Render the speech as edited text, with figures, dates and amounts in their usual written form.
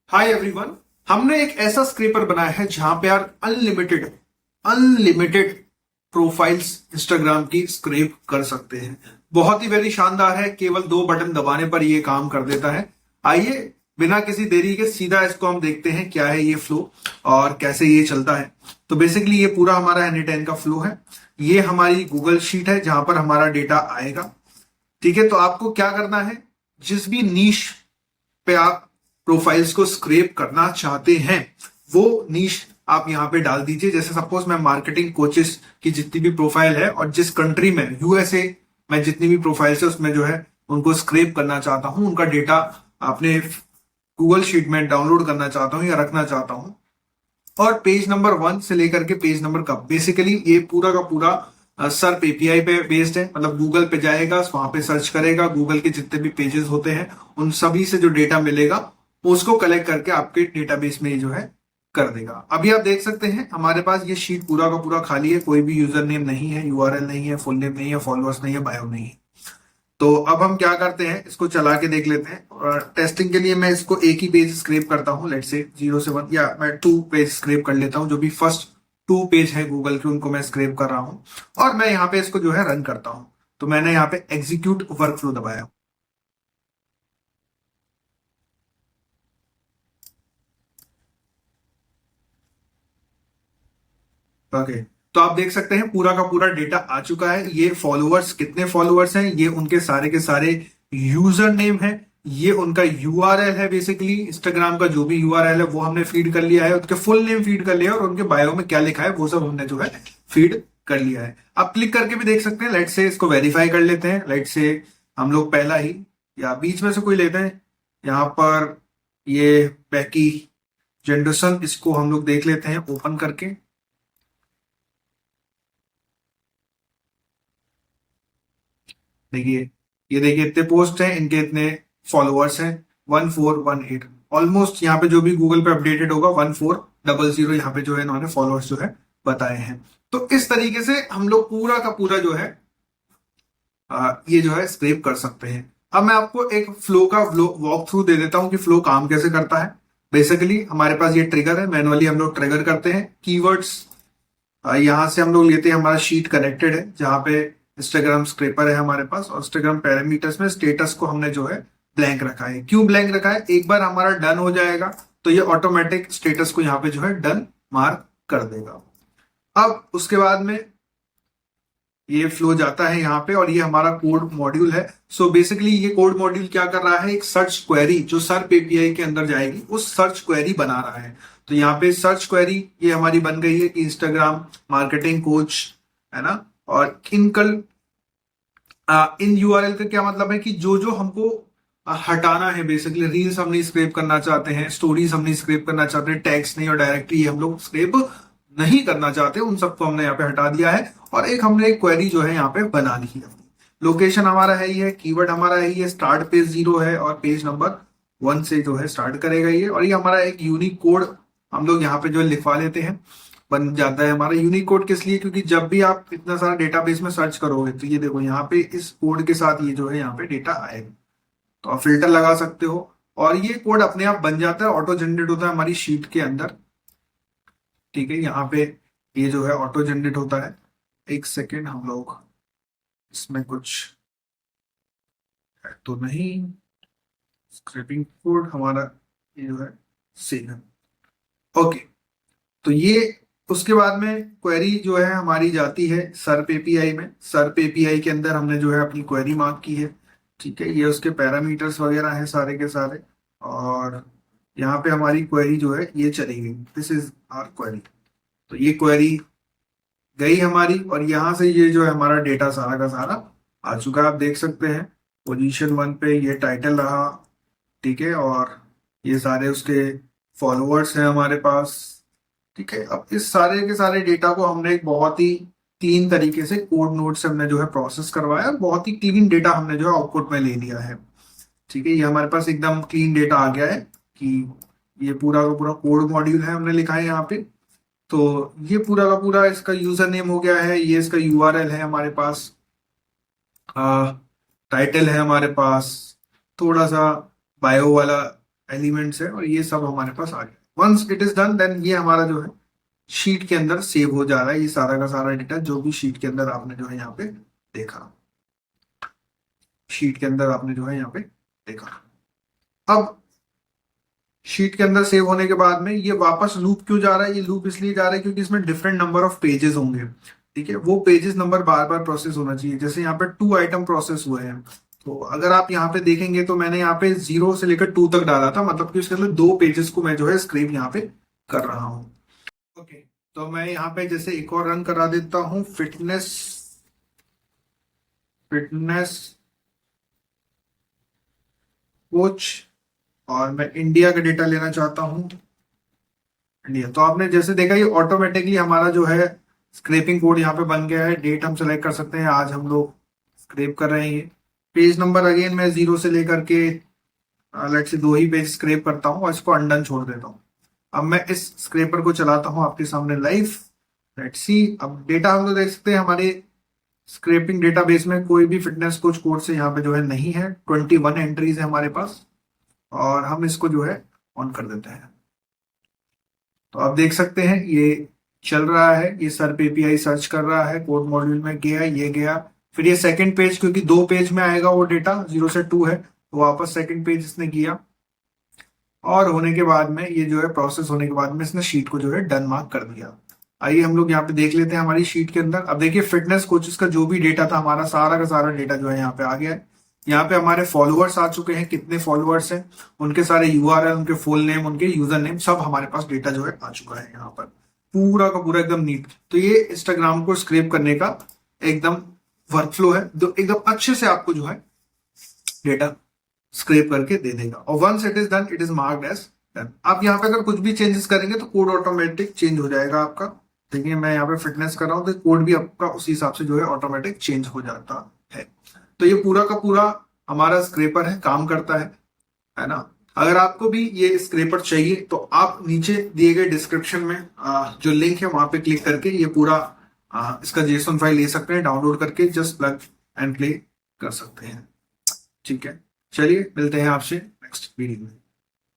Hi everyone. हमने एक ऐसा स्क्रैपर बनाया है जहां पे यार अनलिमिटेड अनलिमिटेड प्रोफाइल्स इंस्टाग्राम की स्क्रैप कर सकते हैं। बहुत ही वेरी शानदार है। केवल दो बटन दबाने पर ये काम कर देता है। आइए बिना किसी देरी के सीधा इसको हम देखते हैं क्या है ये फ्लो और कैसे ये चलता है। तो बेसिकली ये पूरा हमारा एनी10 का फ्लो है। ये हमारी गूगल शीट है जहां पर हमारा डेटा आएगा। ठीक है, तो आपको क्या करना है, जिस भी नीश पे आप प्रोफाइल्स को स्क्रैप करना चाहते हैं वो नीश आप यहां पे डाल दीजिए। जैसे सपोज मैं मार्केटिंग कोचेस की जितनी भी प्रोफाइल है और जिस कंट्री में यूएसए में जितनी भी प्रोफाइल्स है उसमें जो है उनको स्क्रैप करना चाहता हूं, उनका डेटा अपने गूगल शीट में डाउनलोड करना चाहता हूं या रखना चाहता हूं। और पेज नंबर 1 से लेकर के पेज नंबर का बेसिकली ये पूरा का पूरा सर्प एपीआई पे बेस्ड है। मतलब गूगल पे जाएगा, वहां पे सर्च करेगा, गूगल के जितने भी पेजेस होते हैं उन सभी से जो डेटा मिलेगा उसको कलेक्ट करके आपके डेटाबेस में ये जो है कर देगा। अभी आप देख सकते हैं हमारे पास ये शीट पूरा का पूरा खाली है। कोई भी यूजर नेम नहीं है, यूआरएल नहीं है, फुल नेम नहीं है, फॉलोअर्स नहीं है, बायो नहीं है। तो अब हम क्या करते हैं, इसको चला के देख लेते हैं। और टेस्टिंग के लिए मैं इसको एक ही पेज स्क्रैप करता हूं, लेट से 0 से 1, या मैं 2 पेज स्क्रैप कर लेता हूं। जो भी फर्स्ट 2 पेज है गूगल के उनको मैं स्क्रैप कर रहा हूं और मैं यहाँ पे इसको जो है रन करता हूं। तो मैंने यहाँ पे एग्जीक्यूट वर्कफ्लो दबाया। ओके, तो आप देख सकते हैं पूरा का पूरा डेटा आ चुका है। ये फॉलोअर्स कितने फॉलोअर्स हैं, ये उनके सारे के सारे यूजर नेम है, ये उनका यूआरएल है। बेसिकली इंस्टाग्राम का जो भी यूआरएल है वो हमने फीड कर लिया है, उसके फुल नेम फीड कर लिया है और उनके बायो में क्या लिखा है वो सब हमने जो है फीड कर लिया है। आप क्लिक करके भी देख सकते हैं। लेट से इसको वेरीफाई कर लेते हैं। लेट से हम लोग पहला ही या बीच में से कोई लेते हैं। यहाँ पर ये बैकी जेंडरसन, इसको हम लोग देख लेते हैं ओपन करके। देखिए, ये देखिए इतने पोस्ट हैं, इनके इतने फॉलोअर्स हैं 1418। ऑलमोस्ट यहाँ पे जो भी गूगल पे अपडेटेड होगा 1400 यहाँ पे जो है इन्होंने फॉलोअर्स जो है बताए हैं। तो इस तरीके से हम लोग पूरा का पूरा जो है ये जो है स्क्रैप कर सकते हैं। अब मैं आपको एक फ्लो का वॉक थ्रू दे देता हूं कि फ्लो काम कैसे करता है। बेसिकली हमारे पास ये ट्रिगर है, मैनुअली हम लोग ट्रिगर करते हैं कीवर्ड्स। यहाँ से हम लोग लेते हैं, हमारा शीट कनेक्टेड है जहां पे इंस्टाग्राम स्क्रैपर है हमारे पास, और इंस्टाग्राम पैरामीटर्स में स्टेटस को हमने जो है ब्लैंक रखा है। क्यों ब्लैंक रखा है, एक बार हमारा डन हो जाएगा तो ये ऑटोमेटिक स्टेटस को यहाँ पे जो है डन मार्क कर देगा। अब उसके बाद में ये फ्लो जाता है यहाँ पे और ये हमारा कोड मॉड्यूल है। सो बेसिकली ये कोड मॉड्यूल क्या कर रहा है, एक सर्च क्वेरी जो सर्प एपीआई के अंदर जाएगी उस सर्च क्वेरी बना रहा है। तो यहाँ पे सर्च क्वेरी ये हमारी बन गई है कि इंस्टाग्राम मार्केटिंग कोच, है ना। और इन यूआरएल का क्या मतलब है कि जो जो हमको हटाना है, बेसिकली रील्स हम नहीं स्क्रैप करना चाहते हैं, स्टोरीज हम नहीं स्क्रैप करना चाहते, टैग्स नहीं और डायरेक्टली हम लोग स्क्रैप नहीं करना चाहते, उन सबको हमने यहाँ पे हटा दिया है। और एक हमने एक क्वेरी जो है यहाँ पे बना ली है। लोकेशन हमारा है ही है, कीवर्ड हमारा है ही है, स्टार्ट पेज 0 है और पेज नंबर 1 से जो है स्टार्ट करेगा ये। और ये हमारा एक यूनिक कोड हम लोग यहाँ पे जो है लिखवा लेते हैं, बन जाता है हमारा यूनिक कोड। किस लिए, क्योंकि जब भी आप इतना सारा डेटाबेस में सर्च करोगे तो ये देखो यहाँ पे इस कोड के साथ ये जो है यहाँ पे डेटा आएगा। तो आप फिल्टर लगा सकते हो और ये कोड अपने आप बन जाता है, ऑटो जनरेट होता है हमारी शीट के अंदर। ठीक है, यहाँ पे ये जो है ऑटो जनरेट होता है। एक सेकेंड, हम लोग इसमें कुछ है तो नहीं, स्क्रिपिंग कोड हमारा ये जो है सेम है। ओके, तो ये उसके बाद में क्वेरी जो है हमारी जाती है सर्प एपीआई में। सर्प एपीआई के अंदर हमने जो है अपनी क्वेरी मार्क की है। ठीक है, ये उसके पैरामीटर्स वगैरह हैं सारे के सारे। और यहाँ पे हमारी क्वेरी जो है ये चली गई, दिस इज आवर क्वेरी। तो ये क्वेरी गई हमारी और यहाँ से ये जो है हमारा डेटा सारा का सारा आ चुका है। आप देख सकते हैं पोजीशन 1 पे ये टाइटल रहा। ठीक है, और ये सारे उसके फॉलोअर्स हैं हमारे पास। ठीक है, अब इस सारे के सारे डेटा को हमने एक बहुत ही क्लीन तरीके से कोड नोड से हमने जो है प्रोसेस करवाया और बहुत ही क्लीन डेटा हमने जो है आउटपुट में ले लिया है। ठीक है, ये हमारे पास एकदम क्लीन डेटा आ गया है कि ये पूरा का पूरा कोड मॉड्यूल है हमने लिखा है यहाँ पे। तो ये पूरा का पूरा इसका यूजर नेम हो गया है, ये इसका यूआरएल है हमारे पास, टाइटल है हमारे पास, थोड़ा सा बायो वाला एलिमेंट्स है और ये सब हमारे पास आ गया। Once it is done then ये हमारा जो है शीट के अंदर सेव हो जा रहा है, ये सारा का सारा डेटा जो भी शीट के अंदर आपने जो है यहाँ पे देखा, शीट के अंदर आपने जो है यहाँ पे देखा। अब शीट के अंदर सेव होने के बाद में ये वापस लूप क्यों जा रहा है? ये लूप इसलिए जा रहा है क्योंकि इसमें डिफरेंट नंबर ऑफ पेजेस होंगे, ठीक है। वो पेजेस नंबर बार बार प्रोसेस होना चाहिए। जैसे यहाँ पे 2 आइटम प्रोसेस हुए हैं, तो अगर आप यहाँ पे देखेंगे तो मैंने यहाँ पे 0 से लेकर 2 तक डाला था, मतलब कि उसके अंदर 2 पेजेस को मैं जो है स्क्रैप यहाँ पे कर रहा हूँ। ओके, तो मैं यहाँ पे जैसे एक और रन करा देता हूँ, फिटनेस कोच, और मैं इंडिया का डेटा लेना चाहता हूँ, इंडिया। तो आपने जैसे देखा ये ऑटोमेटिकली हमारा जो है स्क्रैपिंग कोड यहाँ पे बन गया है। डेट हम सेलेक्ट कर सकते हैं, आज हम लोग स्क्रैप कर रहे हैं। पेज नंबर अगेन मैं 0 से लेकर के लेट से 2 ही पेज स्क्रैप करता हूँ और इसको अनडन छोड़ देता हूँ। अब मैं इस स्क्रैपर को चलाता हूँ आपके सामने लाइव, लेट्स सी। अब डेटा हम लोग देख सकते हैं हमारे स्क्रैपिंग डेटाबेस में कोई भी फिटनेस कोच कोड से यहाँ पे जो है नहीं है। 21 एंट्रीज है हमारे पास, और हम इसको जो है ऑन कर देते हैं। तो आप देख सकते हैं ये चल रहा है, ये सर्प एपीआई सर्च कर रहा है, कोड मॉड्यूल में गया, ये गया, फिर ये सेकंड पेज, क्योंकि 2 पेज में आएगा वो डेटा, 0 से 2 है, तो वापस सेकंड पेज इसने किया, और होने के बाद में ये जो है प्रोसेस होने के बाद में इसने शीट को जो है डन मार्क कर दिया। आइए हम लोग यहाँ पे देख लेते हैं हमारी शीट के अंदर। अब देखिए फिटनेस कोचेस का जो भी डेटा था हमारा सारा का सारा डेटा जो है यहाँ पे आ गया है। यहाँ पे हमारे फॉलोअर्स आ चुके हैं, कितने फॉलोअर्स हैं, उनके सारे यूआरएल, उनके फुल नेम, उनके यूजर नेम, सब हमारे पास डेटा जो है आ चुका है यहाँ पर, पूरा का पूरा एकदम नीट। तो ये इंस्टाग्राम को स्क्रैप करने का एकदम वर्कफ्लो है, जो एकदम अच्छे से आपको जो है डेटा स्क्रैप करके दे देगा। और once it is done, it is marked as done. आप यहाँ पे अगर कुछ भी चेंजेस करेंगे तो कोड ऑटोमेटिक चेंज हो जाएगा आपका। देखिए मैं यहाँ पे फिटनेस कर रहा हूँ, तो कोड भी आपका उसी हिसाब से जो है ऑटोमेटिक चेंज हो जाता है। तो ये पूरा का पूरा हमारा स्क्रैपर है, काम करता है ना। अगर आपको भी ये स्क्रैपर चाहिए तो आप नीचे दिए गए डिस्क्रिप्शन में जो लिंक है वहां पे क्लिक करके ये पूरा इसका जेसन फाइल ले सकते हैं, डाउनलोड करके जस्ट प्लग एंड प्ले कर सकते हैं। ठीक है, चलिए मिलते हैं आपसे नेक्स्ट वीडियो में।